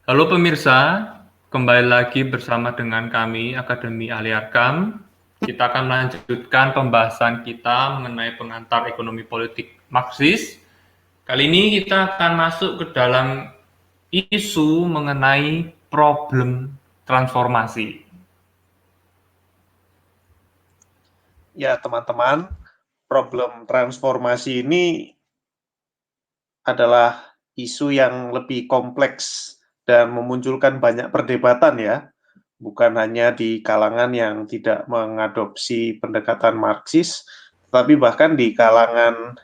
Halo pemirsa, kembali lagi bersama dengan kami Akademi Ahli Arkam. Kita akan melanjutkan pembahasan kita mengenai pengantar ekonomi politik Marxis. Kali ini kita akan masuk ke dalam isu mengenai problem transformasi. Ya, teman-teman, problem transformasi ini adalah isu yang lebih kompleks dan memunculkan banyak perdebatan ya, bukan hanya di kalangan yang tidak mengadopsi pendekatan Marxis, tetapi bahkan di kalangan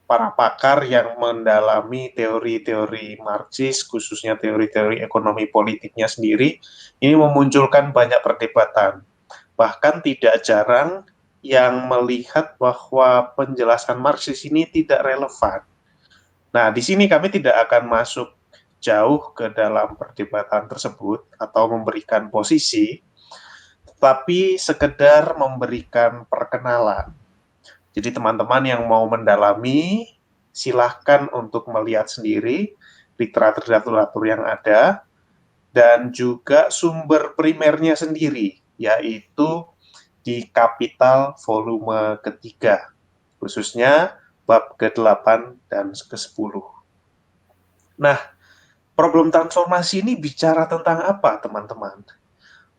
para pakar yang mendalami teori-teori Marxis, khususnya teori-teori ekonomi politiknya sendiri, ini memunculkan banyak perdebatan. Bahkan tidak jarang yang melihat bahwa penjelasan Marxis ini tidak relevan. Nah, di sini kami tidak akan masuk jauh ke dalam perdebatan tersebut atau memberikan posisi, tetapi sekedar memberikan perkenalan. Jadi teman-teman yang mau mendalami, silahkan untuk melihat sendiri literatur-literatur yang ada, dan juga sumber primernya sendiri, yaitu di Kapital volume ketiga, khususnya bab ke-8 dan ke-10. Nah, problem transformasi ini bicara tentang apa, teman-teman?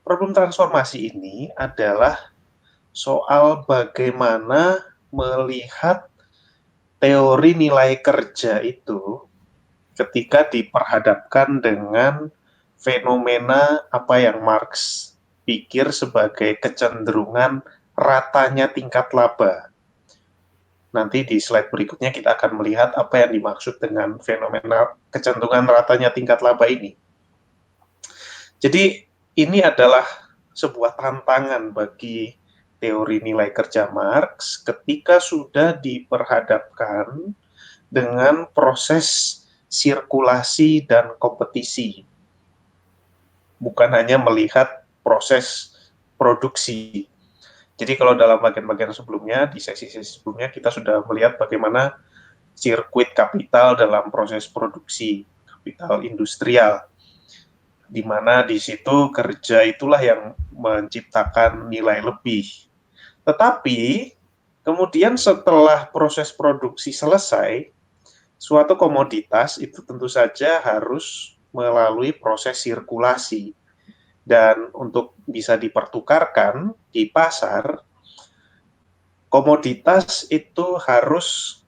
Problem transformasi ini adalah soal bagaimana melihat teori nilai kerja itu ketika diperhadapkan dengan fenomena apa yang Marx pikir sebagai kecenderungan ratanya tingkat laba. Nanti di slide berikutnya kita akan melihat apa yang dimaksud dengan fenomena kecenderungan ratanya tingkat laba ini. Jadi ini adalah sebuah tantangan bagi teori nilai kerja Marx ketika sudah diperhadapkan dengan proses sirkulasi dan kompetisi. Bukan hanya melihat proses produksi. Jadi kalau dalam bagian-bagian sebelumnya, di sesi-sesi sebelumnya, kita sudah melihat bagaimana sirkuit kapital dalam proses produksi, kapital industrial, di mana di situ kerja itulah yang menciptakan nilai lebih. Tetapi, kemudian setelah proses produksi selesai, suatu komoditas itu tentu saja harus melalui proses sirkulasi. Dan untuk bisa dipertukarkan di pasar, komoditas itu harus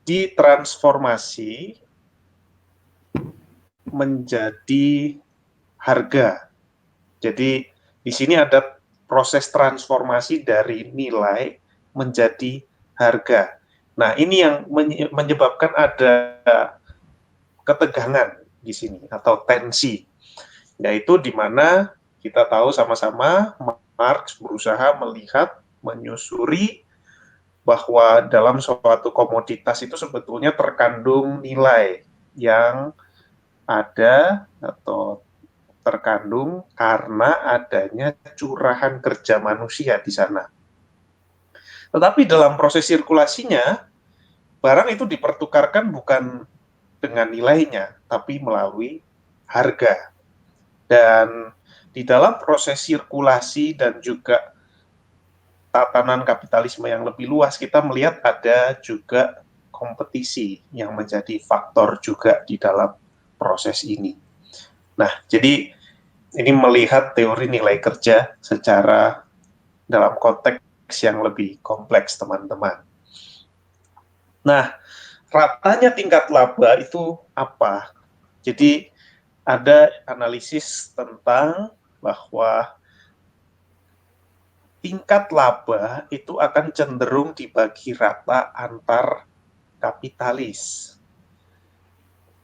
ditransformasi menjadi harga. Jadi di sini ada proses transformasi dari nilai menjadi harga. Nah, ini yang menyebabkan ada ketegangan di sini atau tensi, yaitu di mana kita tahu sama-sama Marx berusaha melihat, menyusuri bahwa dalam suatu komoditas itu sebetulnya terkandung nilai yang ada atau terkandung karena adanya curahan kerja manusia di sana. Tetapi dalam proses sirkulasinya, barang itu dipertukarkan bukan dengan nilainya, tapi melalui harga. Dan di dalam proses sirkulasi dan juga tatanan kapitalisme yang lebih luas, kita melihat ada juga kompetisi yang menjadi faktor juga di dalam proses ini. Nah, jadi ini melihat teori nilai kerja secara dalam konteks yang lebih kompleks, teman-teman. Nah, ratanya tingkat laba itu apa? Jadi ada analisis tentang bahwa tingkat laba itu akan cenderung dibagi rata antar kapitalis.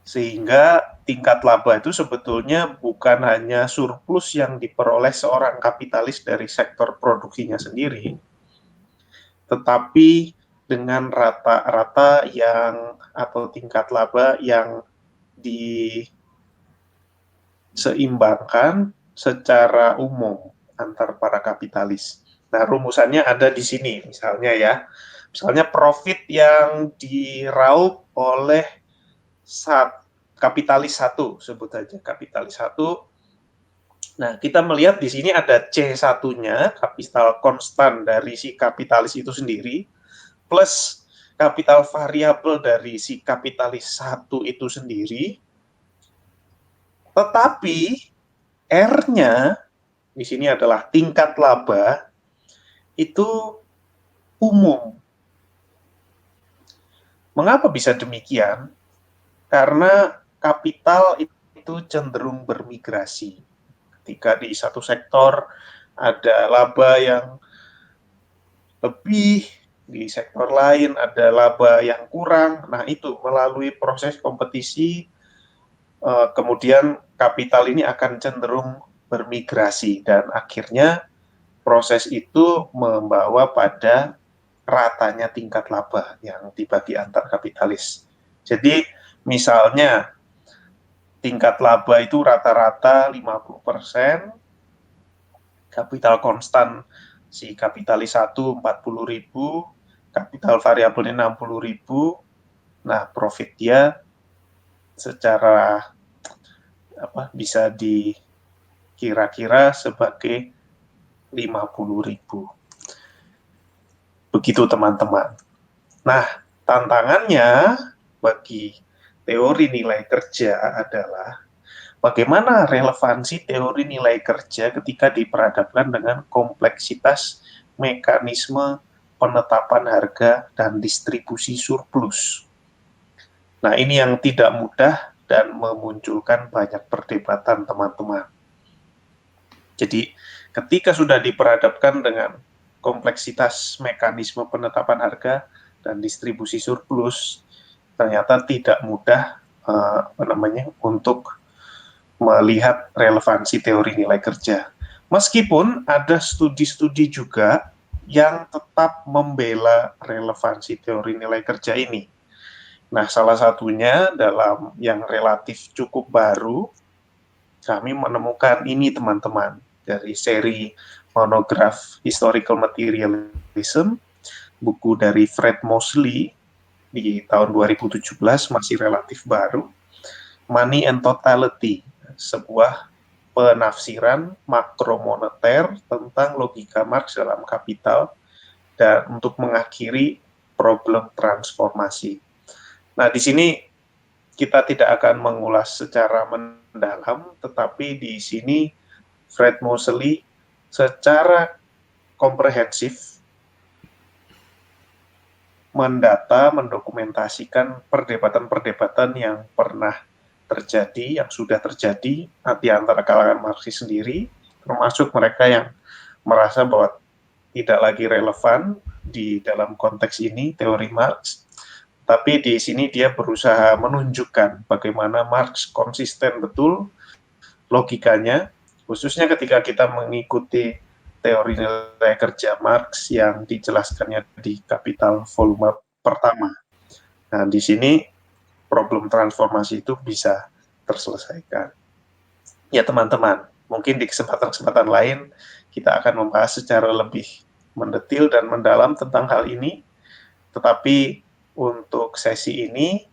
Sehingga tingkat laba itu sebetulnya bukan hanya surplus yang diperoleh seorang kapitalis dari sektor produksinya sendiri, tetapi dengan rata-rata yang atau tingkat laba yang diseimbangkan secara umum antar para kapitalis. Nah, rumusannya ada di sini, misalnya ya. Misalnya profit yang diraup oleh kapitalis 1, sebut saja kapitalis 1. Nah, kita melihat di sini ada C1-nya, kapital konstan dari si kapitalis itu sendiri, plus kapital variabel dari si kapitalis 1 itu sendiri, tetapi R-nya di sini adalah tingkat laba itu umum. Mengapa bisa demikian? Karena kapital itu cenderung bermigrasi. Ketika di satu sektor ada laba yang lebih, di sektor lain ada laba yang kurang. Nah, itu melalui proses kompetisi, kemudian kapital ini akan cenderung bermigrasi dan akhirnya proses itu membawa pada ratanya tingkat laba yang dibagi antar kapitalis. Jadi misalnya tingkat laba itu rata-rata 50%, kapital konstan si kapitalis 1 40.000, kapital variabelnya 60.000. Nah, profit dia secara bisa dikira-kira sebagai 50.000. Begitu teman-teman. Nah, tantangannya bagi teori nilai kerja adalah bagaimana relevansi teori nilai kerja ketika diperhadapkan dengan kompleksitas mekanisme penetapan harga dan distribusi surplus. Nah, ini yang tidak mudah dan memunculkan banyak perdebatan teman-teman. Jadi, ketika sudah diperhadapkan dengan kompleksitas mekanisme penetapan harga dan distribusi surplus, ternyata tidak mudah untuk melihat relevansi teori nilai kerja. Meskipun ada studi-studi juga yang tetap membela relevansi teori nilai kerja ini. Nah, salah satunya dalam yang relatif cukup baru, kami menemukan ini teman-teman, dari seri monograf Historical Materialism, buku dari Fred Mosley di tahun 2017, masih relatif baru, Money and Totality, sebuah penafsiran makromoneter tentang logika Marx dalam Kapital dan untuk mengakhiri problem transformasi. Nah, di sini kita tidak akan mengulas secara mendalam, tetapi di sini Fred Mosley secara komprehensif mendata, mendokumentasikan perdebatan-perdebatan yang pernah terjadi, yang sudah terjadi di antara kalangan Marxis sendiri, termasuk mereka yang merasa bahwa tidak lagi relevan di dalam konteks ini teori Marx. Tapi di sini dia berusaha menunjukkan bagaimana Marx konsisten betul logikanya, khususnya ketika kita mengikuti teori nilai kerja Marx yang dijelaskannya di Kapital volume pertama. Nah, di sini problem transformasi itu bisa terselesaikan. Ya teman-teman, mungkin di kesempatan-kesempatan lain kita akan membahas secara lebih mendetil dan mendalam tentang hal ini, tetapi untuk sesi ini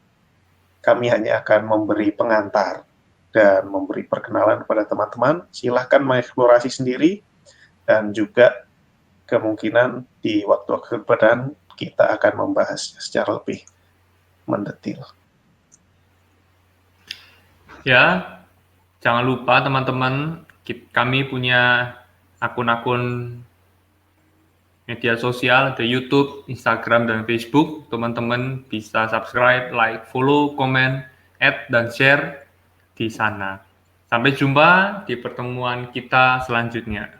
kami hanya akan memberi pengantar dan memberi perkenalan kepada teman-teman. Silahkan mengeksplorasi sendiri, dan juga kemungkinan di waktu ke depan kita akan membahas secara lebih mendetil. Ya, jangan lupa teman-teman, kami punya akun-akun media sosial, ada YouTube, Instagram, dan Facebook. Teman-teman bisa subscribe, like, follow, komen, add, dan share di sana. Sampai jumpa di pertemuan kita selanjutnya.